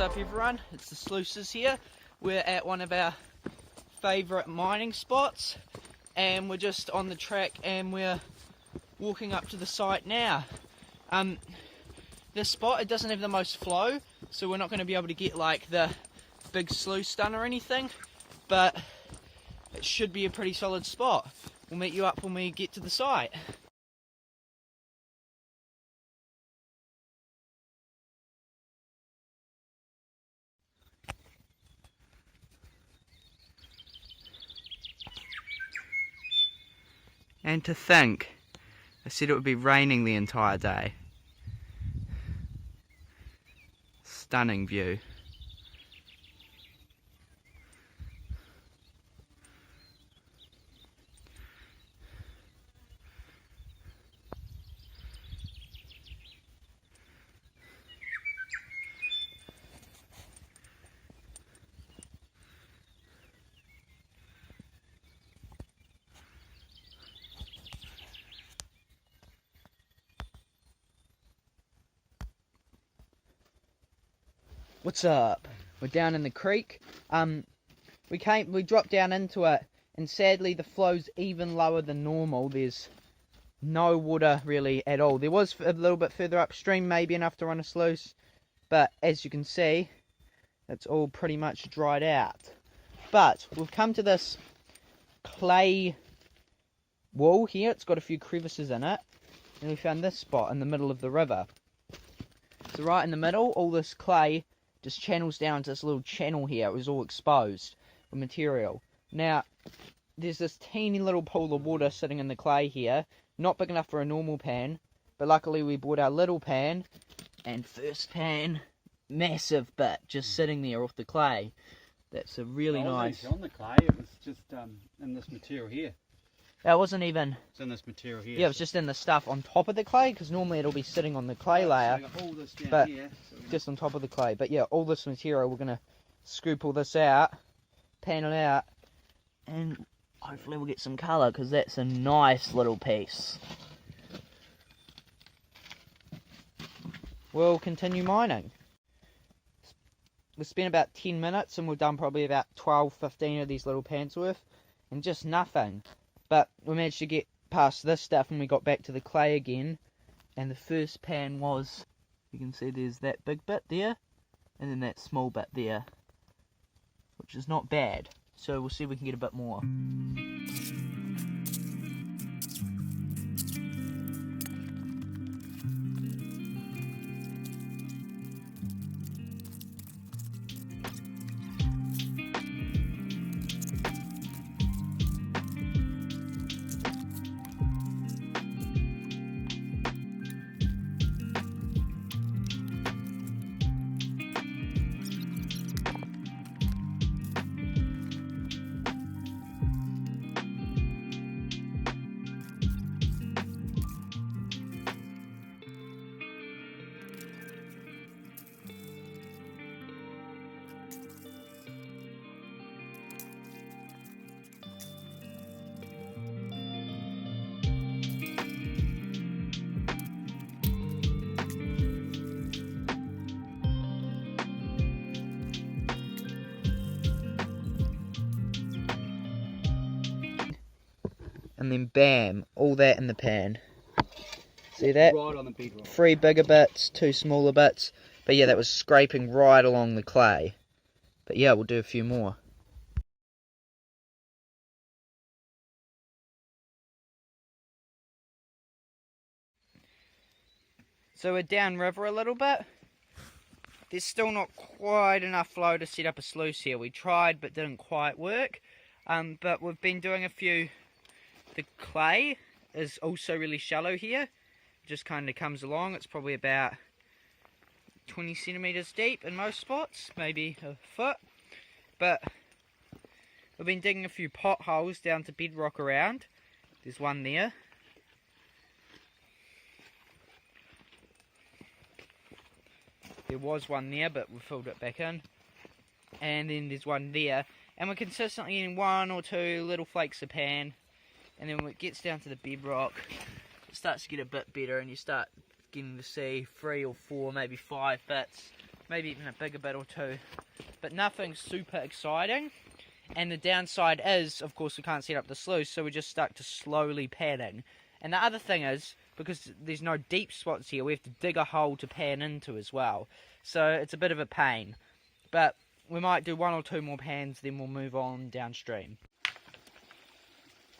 up everyone, it's the Sluices here. We're at one of our favourite mining spots and we're just on the track and we're walking up to the site now. This spot, it doesn't have the most flow, so we're not going to be able to get like the big sluice done or anything, but it should be a pretty solid spot. We'll meet you up when we get to the site. And to think, I said it would be raining the entire day. Stunning view. What's up? We're down in the creek. We dropped down into it, and sadly the flow's even lower than normal. There's no water really at all. There was a little bit further upstream, maybe enough to run a sluice, but as you can see, it's all pretty much dried out. But we've come to this clay wall here. It's got a few crevices in it, and we found this spot in the middle of the river. So right in the middle, all this clay just channels down to this little channel here. It was all exposed with material. Now, there's this teeny little pool of water sitting in the clay here, not big enough for a normal pan, but luckily we brought our little pan, and first pan, massive bit, just sitting there off the clay. That's a really nice... on the clay, it was just in this material here. That wasn't even... It's in this material here. Yeah, it was just in the stuff on top of the clay, because normally it'll be sitting on the clay layer. So I got all this down but here, just on top of the clay. But yeah, all this material, we're going to scoop all this out, pan it out, and hopefully we'll get some colour, because that's a nice little piece. We'll continue mining. We've spent about 10 minutes and we've done probably about 12-15 of these little pans worth, and just nothing. But we managed to get past this stuff and we got back to the clay again, and the first pan was, you can see there's that big bit there, and then that small bit there, which is not bad. So we'll see if we can get a bit more. And then bam, all that in the pan. See that? right on the bedrock. 3 bigger bits, 2 smaller bits. But yeah, that was scraping right along the clay. But yeah, we'll do a few more. So we're downriver a little bit. There's still not quite enough flow to set up a sluice here. We tried but didn't quite work. But we've been doing a few. The clay is also really shallow here. It just kind of comes along. It's probably about 20 centimeters deep in most spots, maybe a foot. But we've been digging a few potholes down to bedrock around. There's one there. There was one there, but we filled it back in. And then there's one there. And we're consistently getting 1 or 2 little flakes of pan. And then when it gets down to the bedrock, it starts to get a bit better and you start getting to see 3 or 4, maybe 5 bits. maybe even a bigger bit or two, but nothing super exciting. And the downside is, of course, we can't set up the sluice, so we're just stuck to slowly padding. And the other thing is, because there's no deep spots here, we have to dig a hole to pan into as well. So it's a bit of a pain. But we might do 1 or 2 more pans, then we'll move on downstream.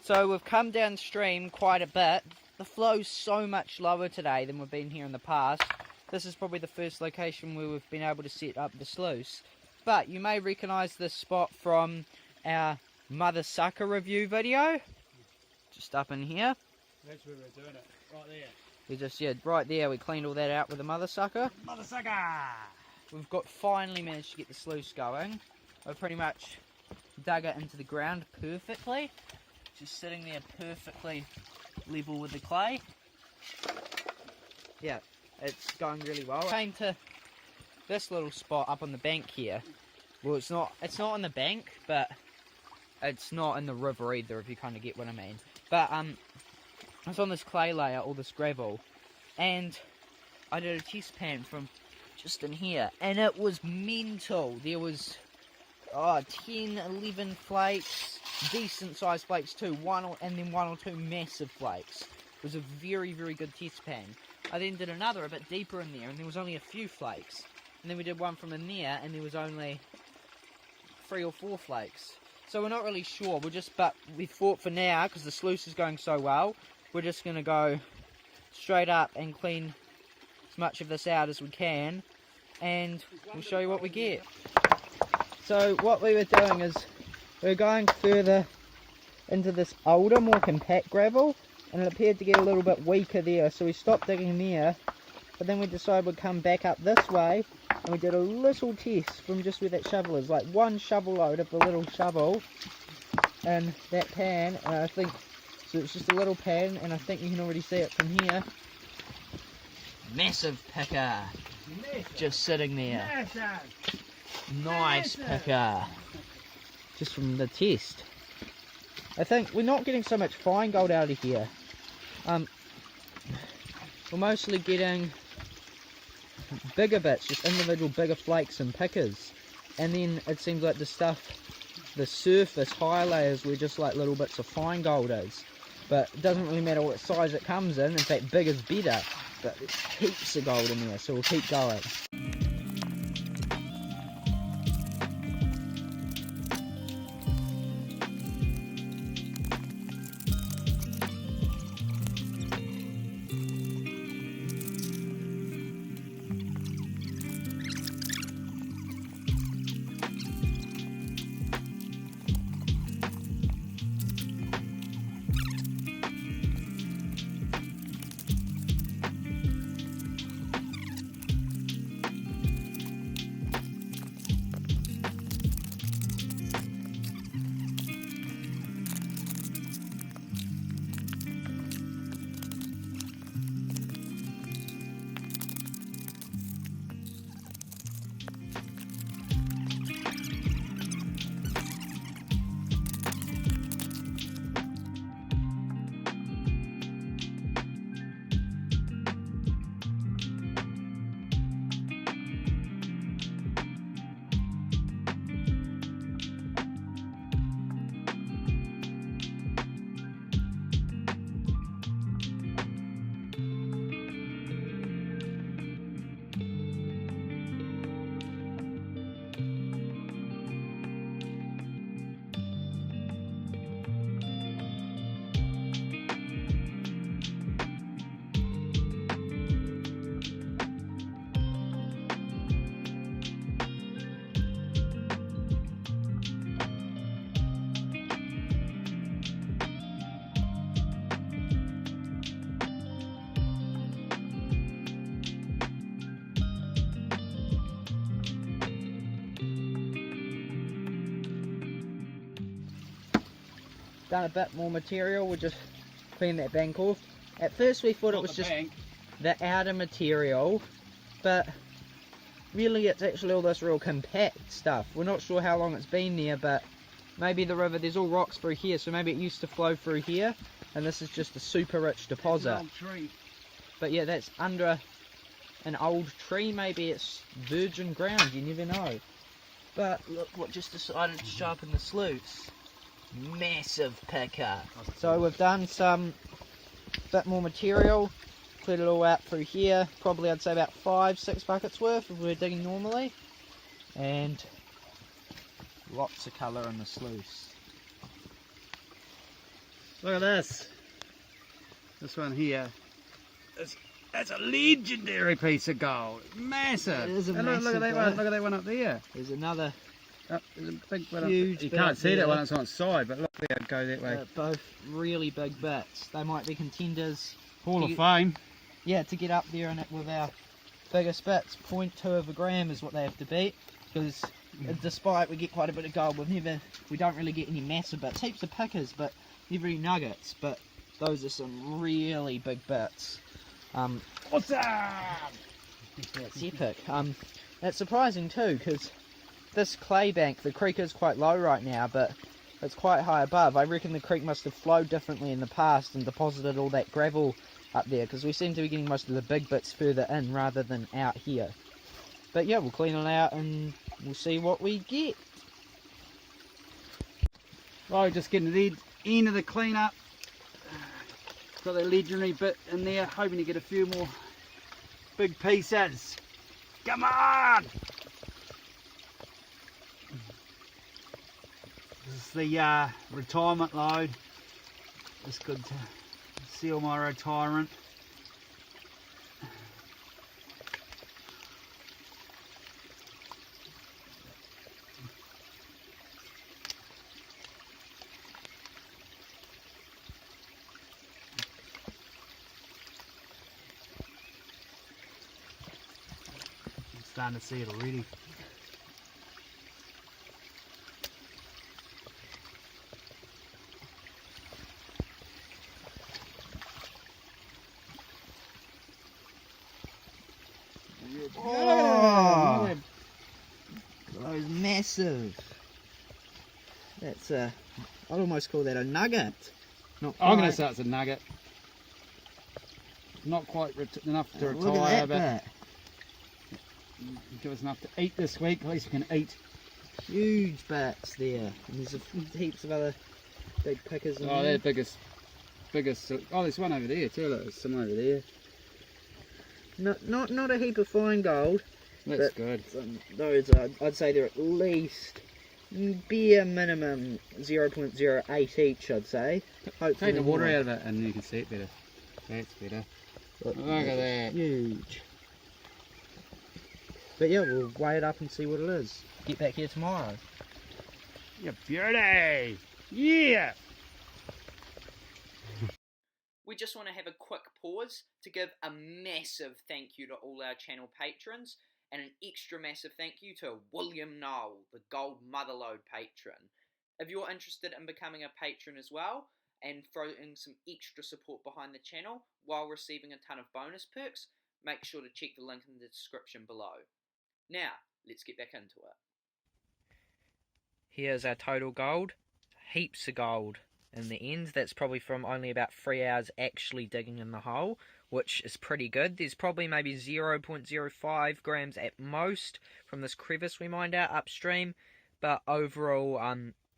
So we've come downstream quite a bit. The flow's so much lower today than we've been here in the past. This is probably the first location where we've been able to set up the sluice. But you may recognise this spot from our mother sucker review video. Just up in here. That's where we're doing it. Right there. We just, yeah, right there, we cleaned all that out with the mother sucker. Mother sucker! We've finally managed to get the sluice going. I've pretty much dug it into the ground perfectly. Just sitting there perfectly level with the clay. Yeah, it's going really well. I came to this little spot up on the bank here. Well, it's not on the bank, but it's not in the river either, if you kind of get what I mean. But it's on this clay layer, all this gravel, and I did a test pan from just in here, and it was mental. There was 10, 11 flakes, decent sized flakes too, and then 1 or 2 massive flakes. It was a very, very good test pan. I then did another a bit deeper in there, and there was only a few flakes. And then we did one from in there, and there was only 3 or 4 flakes. So we're not really sure. But we thought for now, because the sluice is going so well, we're just going to go straight up and clean as much of this out as we can, and we'll show you what we get. So what we were doing is we were going further into this older, more compact gravel, and it appeared to get a little bit weaker there, so we stopped digging there, but then we decided we'd come back up this way, and we did a little test from just where that shovel is, like 1 shovel load of the little shovel in that pan, and I think, so it's just a little pan, and I think you can already see it from here. Massive picker, just sitting there. Nice picker, just from the test. I think we're not getting so much fine gold out of here. We're mostly getting bigger bits, just individual bigger flakes and pickers. And then it seems like the surface, high layers, were just like little bits of fine gold is. But it doesn't really matter what size it comes in fact big is better. But there's heaps of gold in there, so we'll keep going. Done a bit more material, we'll just clean that bank off. At first we thought it was just the outer material, but really it's actually all this real compact stuff. We're not sure how long it's been there, but maybe the river, there's all rocks through here, so maybe it used to flow through here, and this is just a super rich deposit. But yeah, that's under an old tree, maybe it's virgin ground, you never know. But look what just decided to show up in the sluice. Massive picker. So we've done some bit more material, cleared it all out through here, probably I'd say about 5-6 buckets worth if we're digging normally, and lots of colour in the sluice. Look at this. This one here. That's a legendary piece of gold. Massive. It is a And massive look at that bit. one. Look at that one up there. There's another There's a big one huge up there. You bit can't up see that there. one. It's on its side, but look there. Go that way. both really big bits. They might be contenders. Hall of you- Fame. Yeah, to get up there and it with our biggest bits. 0.2 of a gram is what they have to beat, because despite we get quite a bit of gold, we don't really get any massive bits. Heaps of pickers, but never any nuggets. But those are some really big bits. Awesome! That's epic. That's surprising too, because this clay bank, the creek is quite low right now, but it's quite high above. I reckon the creek must have flowed differently in the past and deposited all that gravel up there, because we seem to be getting most of the big bits further in rather than out here. But yeah, we'll clean it out and we'll see what we get. Right, just getting to the end of the cleanup. Got that legendary bit in there, hoping to get a few more big pieces. Come on! This is the retirement load. It's good to seal my retirement. I'm starting to see it already. Oh, those massive. That's I'd almost call that a nugget. Not I'm going quite. to say it's a nugget. Not quite enough to Look at retire, that but give us enough to eat this week. At least we can eat. bit. Huge bits there. And there's heaps of other big pickers in Oh, there. they're biggest. Oh, there's one over there too. Look, there's some over there. Not a heap of fine gold. That's But- good. Those I'd say they're at least bare minimum 0.08 each. I'd say. Hopefully Take the water more. out of it, and you can see it better. That's better. Look Look at that. Huge. But yeah, we'll weigh it up and see what it is. Get back here tomorrow. You beauty! Yeah! We just want to have a quick pause to give a massive thank you to all our channel patrons, and an extra massive thank you to William Noel, the Gold Motherlode patron. If you're interested in becoming a patron as well, and throwing some extra support behind the channel while receiving a ton of bonus perks, make sure to check the link in the description below. Now, let's get back into it. Here's our total gold. Heaps of gold in the end. That's probably from only about 3 hours actually digging in the hole, which is pretty good. There's probably maybe 0.05 grams at most from this crevice we mined out upstream, but overall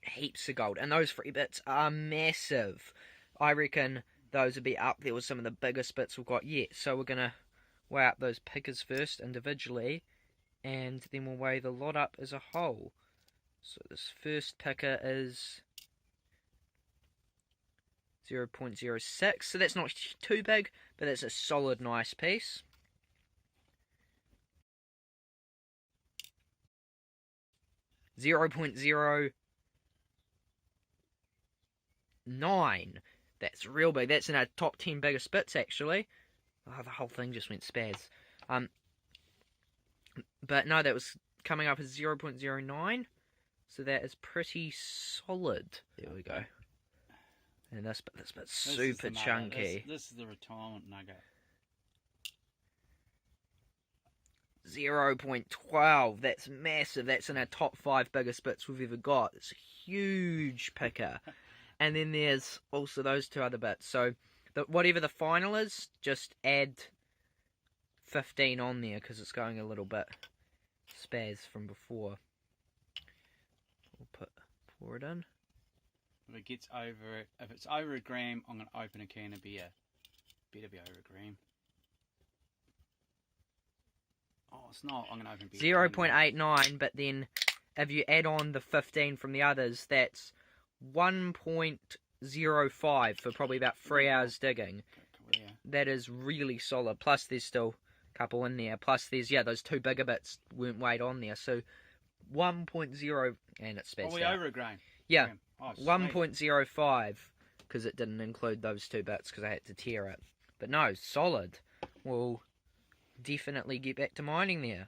heaps of gold, and those 3 bits are massive. I reckon those would be up there with some of the biggest bits we've got yet. So we're gonna weigh up those pickers first individually, and then we'll weigh the lot up as a whole. So this first picker is 0.06, so that's not too big, but it's a solid nice piece. .09. That's real big. That's in our top 10 biggest bits actually. Oh, the whole thing just went spaz. But no, that was coming up as 0.09. So that is pretty solid. There we go. And this bit's super chunky. This is the retirement nugget. 0.12. That's massive. That's in our top 5 biggest bits we've ever got. It's a huge picker. And then there's also those 2 other bits. So whatever the final is, just add 15 on there because it's going a little bit spaz from before. We'll pour it in. If it gets over, if it's over a gram, I'm going to open a can of beer. Better be over a gram. Oh, it's not. I'm going to open beer. 0.89, but then if you add on the 15 from the others, that's 1.05 for probably about 3 hours digging. Yeah. That is really solid. Plus, there's still a couple in there. Plus, there's, those 2 bigger bits weren't weighed on there. So, 1.0, and it's spaced Are we out. over a grain? Yeah, Oh, 1.05, because it didn't include those 2 bits because I had to tear it. But no, solid. We'll definitely get back to mining there.